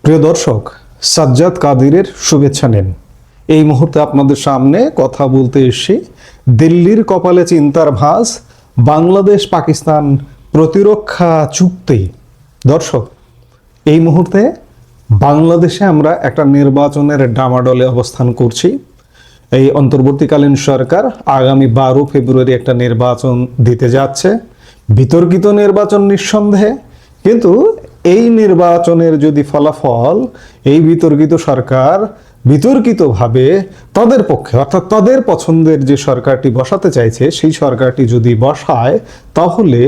প্রিয় দর্শক, সাজ্জাদ কাদিরের শুভেচ্ছা নেন। এই মুহূর্তে আপনাদের সামনে কথা বলতে এসেছি দিল্লির কপালে চিন্তার ভাঁজ, বাংলাদেশ পাকিস্তান প্রতিরক্ষা চুক্তি। দর্শক, এই মুহূর্তে বাংলাদেশে আমরা একটা নির্বাচনের ডামাডোলে অবস্থান করছি। এই অন্তর্বর্তীকালীন সরকার আগামী 12 ফেব্রুয়ারি একটা নির্বাচন দিতে যাচ্ছে। বিতর্কিত নির্বাচন নিঃসন্দেহে, কিন্তু এই নির্বাচনের যদি ফলাফল এই বিতর্কিত সরকার বিতর্কিতভাবে তাদের পক্ষে অর্থাৎ তাদের পছন্দের যে সরকারটি বসাতে চাইছে সেই সরকারটি যদি বসায়, তাহলে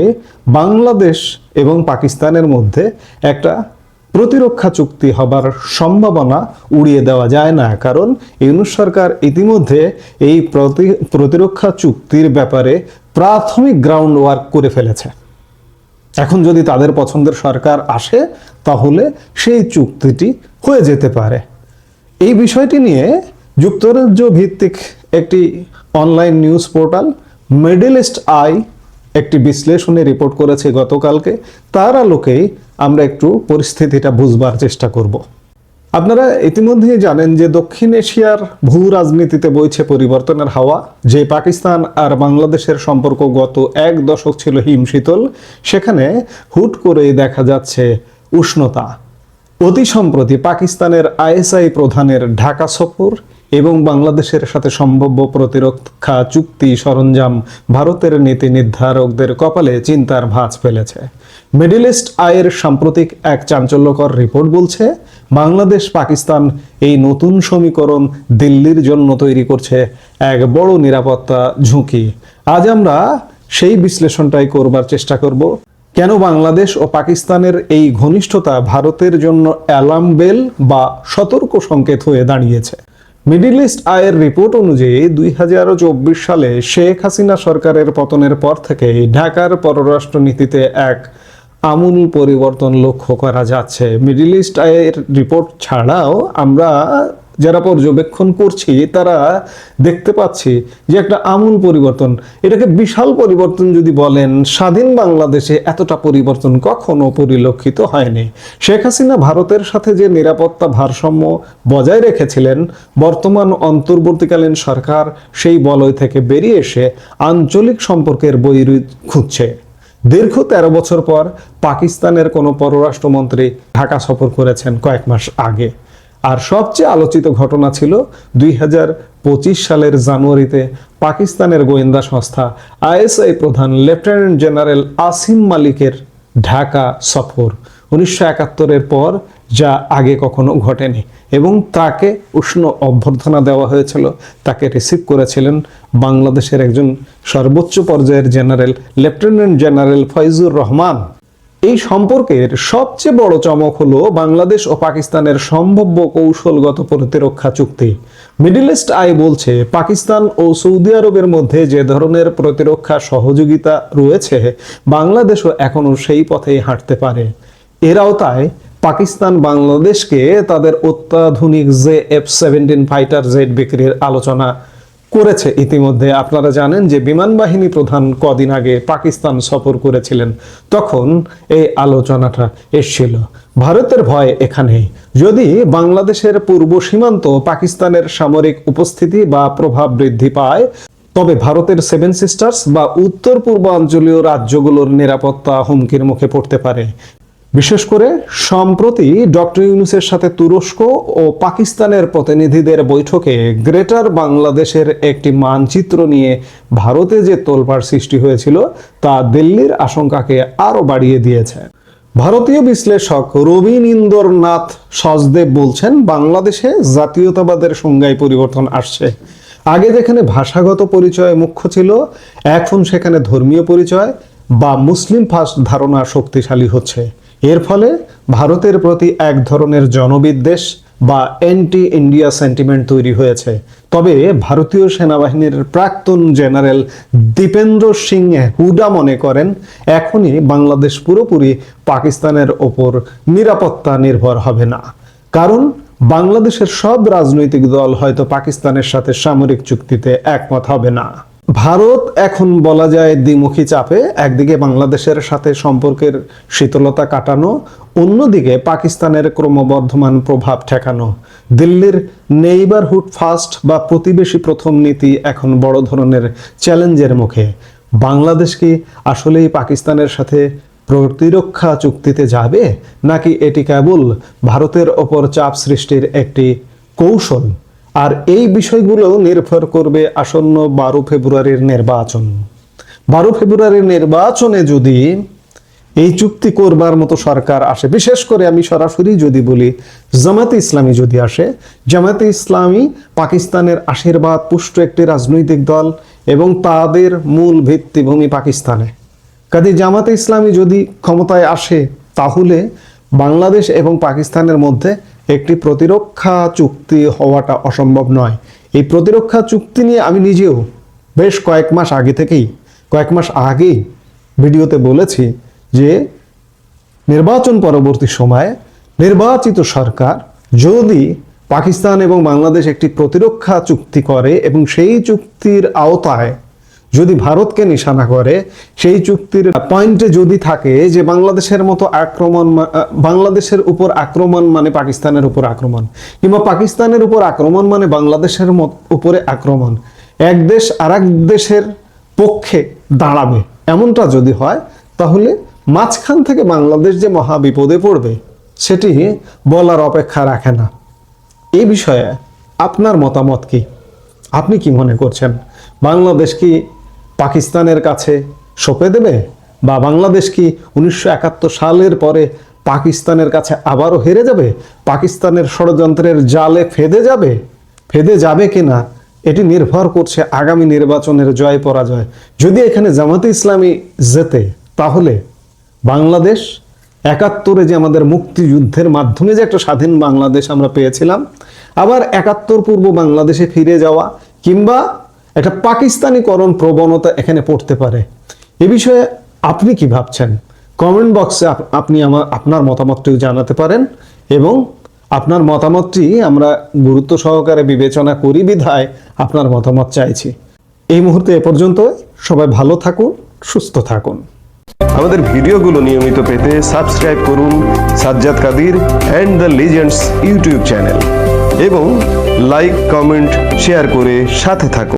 বাংলাদেশ এবং পাকিস্তানের মধ্যে একটা প্রতিরক্ষা চুক্তি হবার সম্ভাবনা উড়িয়ে দেওয়া যায় না। কারণ ইউনূস সরকার ইতিমধ্যে এই প্রতিরক্ষা চুক্তির ব্যাপারে প্রাথমিক গ্রাউন্ড ওয়ার্ক করে ফেলেছে। এখন যদি তাদের পছন্দের সরকার আসে, তাহলে সেই চুক্তিটি হয়ে যেতে পারে। এই বিষয়টি নিয়ে যুক্তরাজ্য ভিত্তিক একটি online news portal middle East Eye একটি বিশ্লেষণে রিপোর্ট করেছে গতকালকে। তার আলোকেই আমরা একটু পরিস্থিতিটা বুঝবার চেষ্টা করব। আপনারা ইতিমধ্যেই জানেন যে দক্ষিণ এশিয়ার ভূ রাজনীতিতে বইছে পরিবর্তনের হাওয়া। যে পাকিস্তান আর বাংলাদেশের সম্পর্ক গত এক দশক ছিল হিমশীতল, সেখানে হুট করে দেখা যাচ্ছে উষ্ণতা। অতি সম্প্রতি পাকিস্তানের আইএসআই প্রধানের ঢাকা সফর এবং বাংলাদেশের সাথে সম্ভাব্য প্রতিরক্ষা চুক্তি সরঞ্জাম ভারতের নীতি নির্ধারকদের কপালে চিন্তার ভাঁজ ফেলেছে। মিডল ইস্ট আইয়ের সাম্প্রতিক এক চাঞ্চল্যকর রিপোর্ট বলছে, বাংলাদেশ পাকিস্তান এই নতুন সমীকরণ দিল্লির জন্য তৈরি করছে এক বড় নিরাপত্তা ঝুঁকি। আজ আমরা সেই বিশ্লেষণটাই করবার চেষ্টা করব। কেন বাংলাদেশ ও পাকিস্তানের এই ঘনিষ্ঠতা ভারতের জন্য অ্যালার্ম বেল বা সতর্ক সংকেত হয়ে দাঁড়িয়েছে। মিডল ইস্ট আইয়ের রিপোর্ট অনুযায়ী 2024 সালে শেখ হাসিনা সরকারের পতনের পর থেকে ঢাকার পররাষ্ট্র নীতিতে এক আমূল পরিবর্তন লক্ষ্য করা যাচ্ছে। মিডল ইস্ট আইয়ের রিপোর্ট ছাড়াও আমরা যারা পর্যবেক্ষণ করছি তারা দেখতে পাচ্ছি যে একটা আমূল পরিবর্তন। এটাকে বিশাল পরিবর্তন যদি বলেন, স্বাধীন বাংলাদেশে এতটা পরিবর্তন কখনো পরিলক্ষিত হয়নি। শেখ হাসিনা ভারতের সাথে যে নিরাপত্তা ভারসাম্য বজায় রেখেছিলেন, বর্তমান অন্তর্বর্তীকালীন সরকার সেই বলয় থেকে বেরিয়ে এসে আঞ্চলিক সম্পর্কের বৈরী খুঁজছে। দীর্ঘ 13 বছর পর পাকিস্তানের কোনো পররাষ্ট্রমন্ত্রী ঢাকা সফর করেছেন কয়েক মাস আগে। আর সবচেয়ে আলোচিত ঘটনা ছিল 2025 সালের জানুয়ারিতে পাকিস্তানের গোয়েন্দা সংস্থা আইএসআই প্রধান লেফটেন্যান্ট জেনারেল আসিম মালিকের ঢাকা সফর। 1971-এর পর যা আগে কখনো ঘটেনি, এবং তাকে উষ্ণ অভ্যর্থনা দেওয়া হয়েছিল। তাকে রিসিভ করেছিলেন বাংলাদেশের একজন সর্বোচ্চ পর্যায়ের general lieutenant general Faizur Rahman. এই সম্পর্কের সবচেয়ে বড় চমক হলো বাংলাদেশ ও পাকিস্তানের সম্ভাব্য কৌশলগত প্রতিরক্ষা চুক্তি। মিডল ইস্ট আই বলছে, পাকিস্তান ও সৌদি আরবের মধ্যে যে ধরনের প্রতিরক্ষা সহযোগিতা রয়েছে, বাংলাদেশও এখনো সেই পথেই হাঁটতে পারে। এর আওতায় পাকিস্তান বাংলাদেশকে তাদের অত্যাধুনিক F-17 ফাইটার জেট বিক্রির আলোচনা করেছে। ইতিমধ্যে আপনারা জানেন যে বিমান বাহিনী প্রধান কদিন আগে পাকিস্তান সফর করেছিলেন, তখন এই আলোচনাটা এসেছিল। ভারতের ভয় এখানেই, যদি বাংলাদেশের পূর্ব সীমান্ত পাকিস্তানের সামরিক উপস্থিতি বা প্রভাব বৃদ্ধি পায়, তবে ভারতের 7 সিস্টার্স বা উত্তর পূর্বাঞ্চলীয় রাজ্যগুলোর নিরাপত্তা হুমকির মুখে পড়তে পারে। বিশেষ করে সম্প্রতি ডক্টর ইউনূসের সাথে তুরস্ক ও পাকিস্তানের প্রতিনিধিদের বৈঠকে গ্রেটার বাংলাদেশের একটি মানচিত্র নিয়ে ভারতে যে তোলপাড় সৃষ্টি হয়েছিল, তা দিল্লির আশঙ্কাকে আরো বাড়িয়ে দিয়েছে। ভারতীয় বিশ্লেষক রবীন্দ্রনাথ সচদেব বলছেন, বাংলাদেশে জাতীয়তাবাদের সংজ্ঞায় পরিবর্তন আসছে। আগে যেখানে ভাষাগত পরিচয় মুখ্য ছিল, এখন সেখানে ধর্মীয় পরিচয় বা মুসলিম ফার্স্ট ধারণা শক্তিশালী হচ্ছে। এর ফলে ভারতের প্রতি এক ধরনের জনবিদ্বেষ বা অ্যান্টি ইন্ডিয়া সেন্টিমেন্ট তৈরি হয়েছে। তবে ভারতীয় সেনাবাহিনীর প্রাক্তন জেনারেল দীপেন্দ্র সিং হুডা মনে করেন, এখনই বাংলাদেশ পুরোপুরি পাকিস্তানের ওপর নিরাপত্তা নির্ভর হবে না। কারণ বাংলাদেশের সব রাজনৈতিক দল হয়তো পাকিস্তানের সাথে সামরিক চুক্তিতে একমত হবে না। ভারত এখন বলা যায় দ্বিমুখী চাপে, একদিকে বাংলাদেশের সাথে সম্পর্কের শীতলতা কাটানো, অন্যদিকে পাকিস্তানের ক্রমবর্ধমান প্রভাব ঠেকানো। দিল্লির নেইবারহুড ফার্স্ট বা প্রতিবেশী প্রথম নীতি এখন বড় ধরনের চ্যালেঞ্জের মুখে। বাংলাদেশ কি আসলেই পাকিস্তানের সাথে প্রতিরক্ষা চুক্তিতে যাবে, নাকি এটি কেবল ভারতের ওপর চাপ সৃষ্টির একটি কৌশল? আর এই বিষয়গুলো নির্ভর করবে আসন্ন 12 ফেব্রুয়ারির নির্বাচন। 12 ফেব্রুয়ারির নির্বাচনে যদি এই চুক্তি করবার মতো সরকার আসে, বিশেষ করে আমি সরাসরি যদি বলি জামায়াতে ইসলামী যদি আসে, জামায়াতে ইসলামী পাকিস্তানের আশীর্বাদ পুষ্ট একটি রাজনৈতিক দল এবং তাদের মূল ভিত্তিভূমি পাকিস্তানে। কাজে জামায়াতে ইসলামী যদি ক্ষমতায় আসে, তাহলে বাংলাদেশ এবং পাকিস্তানের মধ্যে একটি প্রতিরক্ষা চুক্তি হওয়াটা অসম্ভব নয়। এই প্রতিরক্ষা চুক্তি নিয়ে আমি নিজেও বেশ কয়েক মাস আগেই ভিডিওতে বলেছি যে নির্বাচন পরবর্তী সময়ে নির্বাচিত সরকার যদি পাকিস্তান এবং বাংলাদেশ একটি প্রতিরক্ষা চুক্তি করে এবং সেই চুক্তির আওতায় যদি ভারতকে নিশানা করে, সেই চুক্তির পয়েন্টে যদি থাকে যে বাংলাদেশের মতো বাংলাদেশের উপর আক্রমণ মানে পাকিস্তানের উপর আক্রমণ, কিংবা পাকিস্তানের উপর আক্রমণ মানে বাংলাদেশের উপরে আক্রমণ, এক দেশ আর এক দেশের পক্ষে দাঁড়াবে, এমনটা যদি হয়, তাহলে মাঝখান থেকে বাংলাদেশ যে মহা বিপদে পড়বে সেটি বলার অপেক্ষা রাখে না। এই বিষয়ে আপনার মতামত কি? আপনি কি মনে করছেন? বাংলাদেশ কি পাকিস্তানের কাছে সঁপে দেবে, বা বাংলাদেশ কি 1971 সালের পরে পাকিস্তানের কাছে আবারও হেরে যাবে, পাকিস্তানের ষড়যন্ত্রের জালে ফেদে যাবে কিনা? এটি নির্ভর করছে আগামী নির্বাচনের জয় পরাজয়। যদি এখানে জামায়াতে ইসলামী জেতে, তাহলে বাংলাদেশ 71-এ যে আমাদের মুক্তিযুদ্ধের মাধ্যমে যে একটা স্বাধীন বাংলাদেশ আমরা পেয়েছিলাম, আবার 71 পূর্ব বাংলাদেশে ফিরে যাওয়া কিংবা একটা পাকিস্তানিকরণ প্রবণতা এখানে পড়তে পারে। এ বিষয়ে আপনি কি ভাবছেন? কমেন্ট বক্সে আপনি আপনার মতামতটিও জানাতে পারেন, এবং আপনার মতামতটি আমরা গুরুত্ব সহকারে বিবেচনা করি বিধায় আপনার মতামত চাইছি। এই মুহূর্তে এ পর্যন্ত। সবাই ভালো থাকুন, সুস্থ থাকুন। আমাদের ভিডিওগুলো নিয়মিত পেতে সাবস্ক্রাইব করুন Sajjad Kadir and the legends YouTube channel, এবং লাইক, কমেন্ট, শেয়ার করে সাথে থাকুন।